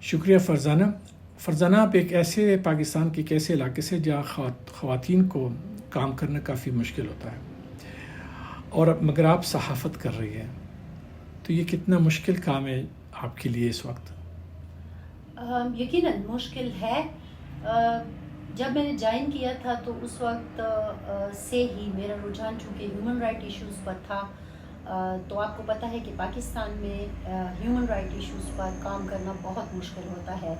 شکریہ فرزانہ. فرزانہ، آپ ایک ایسے پاکستان کے ایک ایسے علاقے سے جہاں خواتین کو کام کرنا کافی مشکل ہوتا ہے، اور مگر آپ صحافت کر رہی ہیں، تو یہ کتنا مشکل کام ہے آپ کے لیے اس وقت؟ یقیناً مشکل ہے. جب میں نے جوائن کیا تھا تو اس وقت سے ہی میرا رجحان چونکہ ہیومن رائٹ ایشوز پر تھا. تو آپ کو پتہ ہے کہ پاکستان میں ہیومن رائٹ ایشوز پر کام کرنا بہت مشکل ہوتا ہے.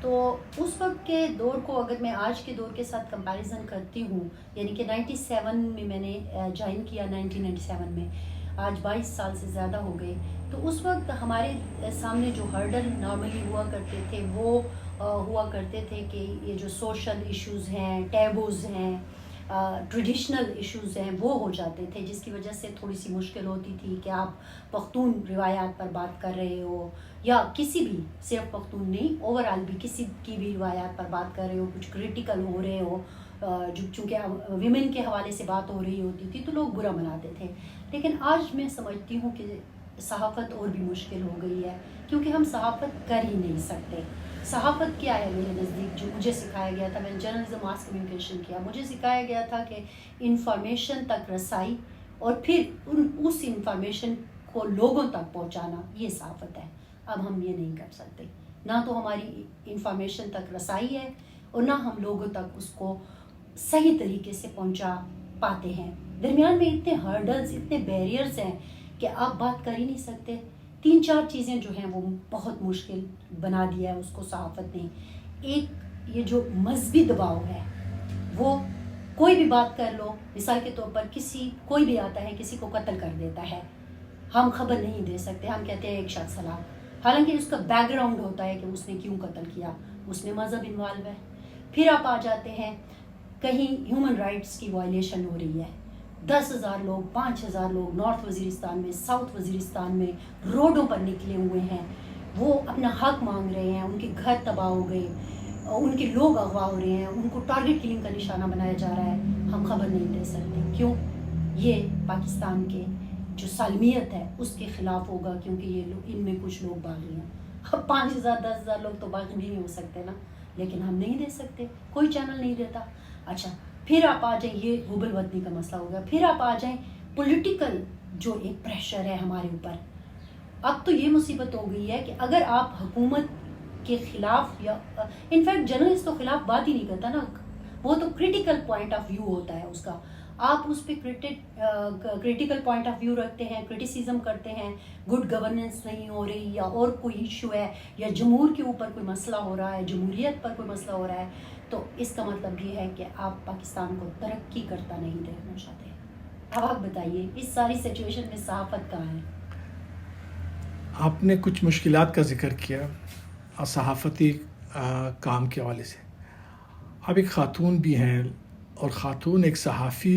تو اس وقت کے دور کو اگر میں آج کے دور کے ساتھ کمپیریزن کرتی ہوں، یعنی کہ 97 میں میں نے جوائن کیا، 1997 میں، آج 22 سال سے زیادہ ہو گئے. تو اس وقت ہمارے سامنے جو ہرڈل نارملی ہوا کرتے تھے وہ ہوا کرتے تھے کہ یہ جو سوشل ایشوز ہیں، ٹیبوز ہیں، ٹریڈیشنل ایشوز ہیں، وہ ہو جاتے تھے، جس کی وجہ سے تھوڑی سی مشکل ہوتی تھی کہ آپ پختون روایات پر بات کر رہے ہو، یا کسی بھی، صرف پختون نہیں، اوورآل بھی کسی کی بھی روایات پر بات کر رہے ہو، کچھ کریٹیکل ہو رہے ہو. چونکہ ویمن کے حوالے سے بات ہو رہی ہوتی تھی تو لوگ برا مناتے تھے. لیکن آج میں سمجھتی ہوں کہ صحافت اور بھی مشکل ہو گئی ہے، کیونکہ ہم صحافت کر ہی نہیں سکتے. صحافت کیا ہے میرے نزدیک، جو مجھے سکھایا گیا تھا، میں نے جرنلزم ماس کمیونیکیشن کیا، مجھے سکھایا گیا تھا کہ انفارمیشن تک رسائی اور پھر اس انفارمیشن کو لوگوں تک پہنچانا، یہ صحافت ہے. اب ہم یہ نہیں کر سکتے، نہ تو ہماری انفارمیشن تک رسائی ہے اور نہ ہم لوگوں تک اس کو صحیح طریقے سے پہنچا پاتے ہیں. درمیان میں اتنے ہرڈلز، اتنے بیریئرز ہیں کہ آپ بات کر ہی نہیں سکتے. 3-4 چیزیں جو ہیں وہ بہت مشکل بنا دیا ہے اس کو صحافت نے. ایک یہ جو مذہبی دباؤ ہے، وہ کوئی بھی بات کر لو، مثال کے طور پر کوئی بھی آتا ہے کسی کو قتل کر دیتا ہے، ہم خبر نہیں دے سکتے، ہم کہتے ہیں ایک شخص ہلاک، حالانکہ اس کا بیک گراؤنڈ ہوتا ہے کہ اس نے کیوں قتل کیا، اس میں مذہب انوالو ہے. پھر آپ آ جاتے ہیں کہیں ہیومن رائٹس کی وائلیشن ہو رہی ہے، 10,000 لوگ، 5,000 لوگ نارتھ وزیرستان میں، ساؤتھ وزیرستان میں روڈوں پر نکلے ہوئے ہیں، وہ اپنا حق مانگ رہے ہیں، ان کے گھر تباہ ہو گئے، ان کے لوگ اغوا ہو رہے ہیں، ان کو ٹارگٹ کلنگ کا نشانہ بنایا جا رہا ہے. ہم خبر نہیں دے سکتے. کیوں؟ یہ پاکستان کے جو سالمیت ہے اس کے خلاف ہوگا، کیونکہ یہ ان میں کچھ لوگ باغی ہیں. اب 5,000 10,000 لوگ تو باغی نہیں ہو سکتے نا، لیکن ہم نہیں دے سکتے، کوئی چینل نہیں دیتا. اچھا، پھر آپ آ جائیں، یہ غبل وطنی کا مسئلہ ہو گیا. پھر آپ آ جائیں پولیٹیکل جو ایک پریشر ہے ہمارے اوپر. اب تو یہ مصیبت ہو گئی ہے کہ اگر آپ حکومت کے خلاف، یا انفیکٹ جرنلسٹ تو خلاف بات ہی نہیں کرتا نا، وہ تو کریٹیکل پوائنٹ آف ویو ہوتا ہے اس کا، آپ اس پہ کریٹیکل پوائنٹ آف ویو رکھتے ہیں، کریٹیسزم کرتے ہیں، گڈ گورننس نہیں ہو رہی، یا اور کوئی ایشو ہے، یا جمہور کے اوپر کوئی مسئلہ ہو رہا ہے، جمہوریت پر کوئی مسئلہ ہو رہا ہے، تو اس کا مطلب یہ ہے کہ آپ پاکستان کو ترقی کرتا نہیں دیکھنا چاہتے. اب آپ بتائیے اس ساری سچویشن میں صحافت کہاں ہے؟ آپ نے کچھ مشکلات کا ذکر کیا صحافتی کام کے حوالے سے. آپ ایک خاتون بھی ہیں، اور خاتون ایک صحافی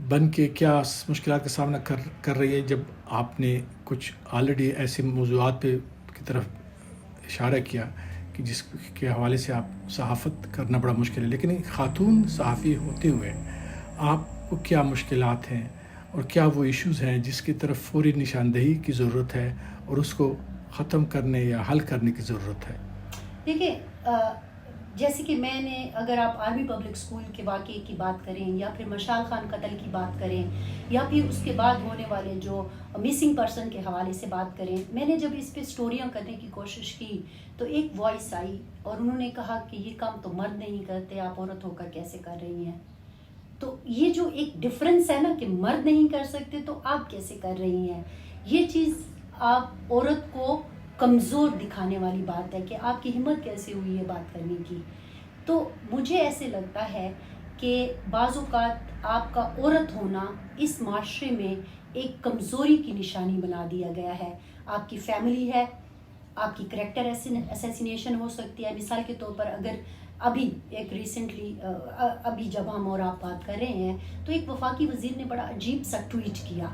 بن کے کیا مشکلات کا سامنا کر رہی ہے، جب آپ نے کچھ آلریڈی ایسے موضوعات پہ کی طرف اشارہ کیا کہ جس کے حوالے سے آپ صحافت کرنا بڑا مشکل ہے، لیکن ایک خاتون صحافی ہوتے ہوئے آپ کو کیا مشکلات ہیں اور کیا وہ ایشوز ہیں جس کی طرف فوری نشاندہی کی ضرورت ہے اور اس کو ختم کرنے یا حل کرنے کی ضرورت ہے؟ دیکھیں، جیسے کہ میں نے، اگر آپ آرمی پبلک اسکول کے واقعے کی بات کریں، یا پھر مشال خان قتل کی بات کریں، یا پھر اس کے بعد ہونے والے جو مسنگ پرسن کے حوالے سے بات کریں، میں نے جب اس پہ سٹوریاں کرنے کی کوشش کی تو ایک وائس آئی اور انہوں نے کہا کہ یہ کام تو مرد نہیں کرتے، آپ عورت ہو کر کیسے کر رہی ہیں؟ تو یہ جو ایک ڈفرینس ہے نا کہ مرد نہیں کر سکتے تو آپ کیسے کر رہی ہیں، یہ چیز آپ عورت کو کمزور دکھانے والی بات ہے کہ آپ کی ہمت کیسے ہوئی ہے بات کرنے کی. تو مجھے ایسے لگتا ہے کہ بعض اوقات آپ کا عورت ہونا اس معاشرے میں ایک کمزوری کی نشانی بنا دیا گیا ہے. آپ کی فیملی ہے، آپ کی کریکٹر اسیسینیشن ہو سکتی ہے. مثال کے طور پر اگر ابھی ایک ریسنٹلی ابھی جب ہم اور آپ بات کر رہے ہیں تو ایک وفاقی وزیر نے بڑا عجیب سا ٹویٹ کیا،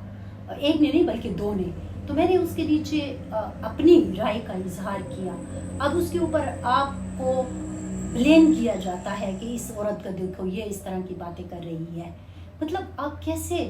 ایک نے نہیں بلکہ 2 نے، تو میں نے اس کے نیچے اپنی رائے کا اظہار کیا. اب اس کے اوپر آپ کو بلیم کیا جاتا ہے کہ اس عورت کا دیکھو یہ اس طرح کی باتیں کر رہی ہے. مطلب آپ کیسے